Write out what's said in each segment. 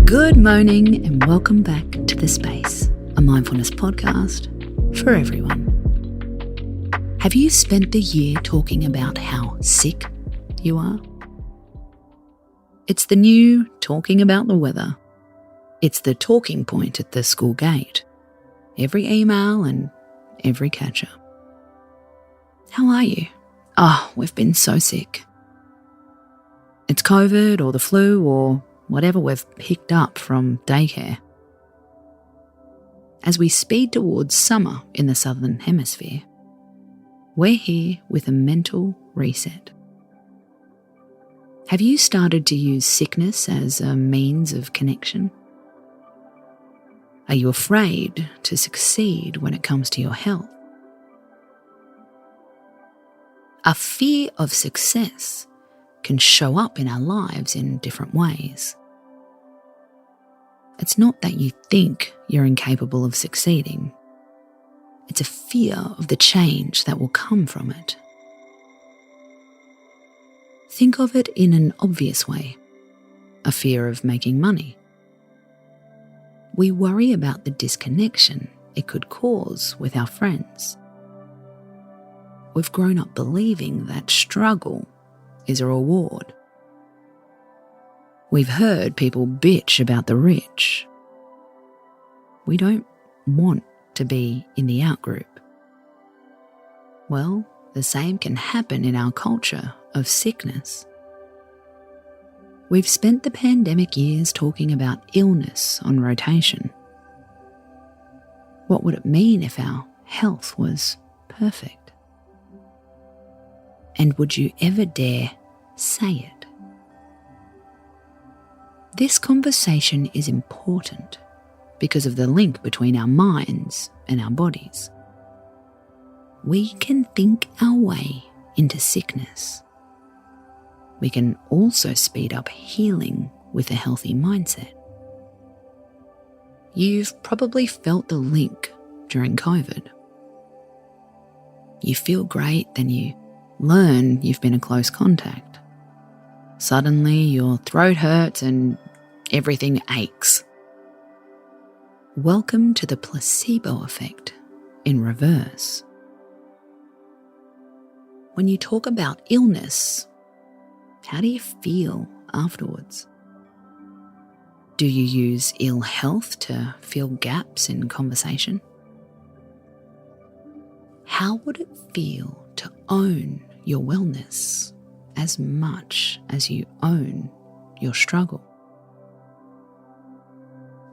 Good morning and welcome back to The Space, a mindfulness podcast for everyone. Have you spent the year talking about how sick you are? It's the new talking about the weather. It's the talking point at the school gate, every email and every catch-up. How are you? Oh, we've been so sick. It's COVID or the flu or whatever we've picked up from daycare. As we speed towards summer in the Southern Hemisphere, we're here with a mental reset. Have you started to use sickness as a means of connection? Are you afraid to succeed when it comes to your health? A fear of success can show up in our lives in different ways. It's not that you think you're incapable of succeeding. It's a fear of the change that will come from it. Think of it in an obvious way, a fear of making money. We worry about the disconnection it could cause with our friends. We've grown up believing that struggle is a reward. We've heard people bitch about the rich. We don't want to be in the out-group. Well, the same can happen in our culture of sickness. We've spent the pandemic years talking about illness on rotation. What would it mean if our health was perfect? And would you ever dare say it? This conversation is important because of the link between our minds and our bodies. We can think our way into sickness. We can also speed up healing with a healthy mindset. You've probably felt the link during COVID. You feel great, then you learn you've been a close contact. Suddenly your throat hurts and everything aches. Welcome to the placebo effect in reverse. When you talk about illness, how do you feel afterwards? Do you use ill health to fill gaps in conversation? How would it feel to own your wellness as much as you own your struggle?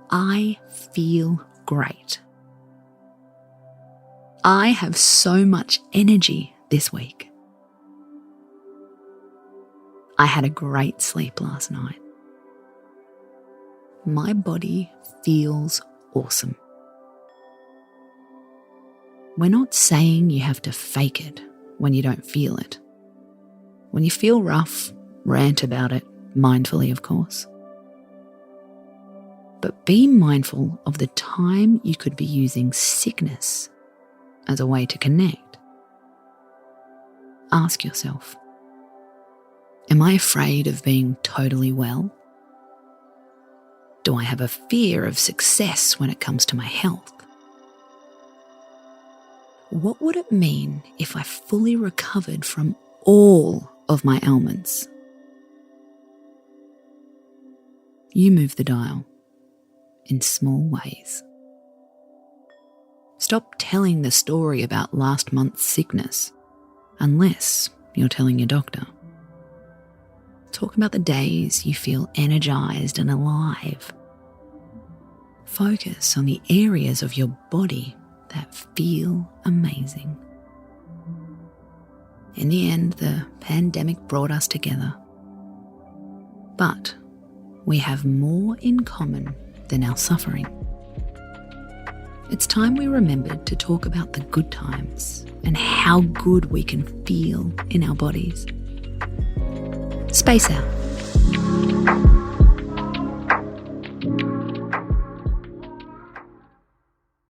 I feel great. I have so much energy this week. I had a great sleep last night. My body feels awesome. We're not saying you have to fake it when you don't feel it. When you feel rough, rant about it, mindfully of course. But be mindful of the time you could be using sickness as a way to connect. Ask yourself, am I afraid of being totally well? Do I have a fear of success when it comes to my health? What would it mean if I fully recovered from all of my ailments? You move the dial in small ways. Stop telling the story about last month's sickness, unless you're telling your doctor. Talk about the days you feel energized and alive. Focus on the areas of your body that feel amazing. In the end, the pandemic brought us together. But we have more in common than our suffering. It's time we remembered to talk about the good times and how good we can feel in our bodies. Space out.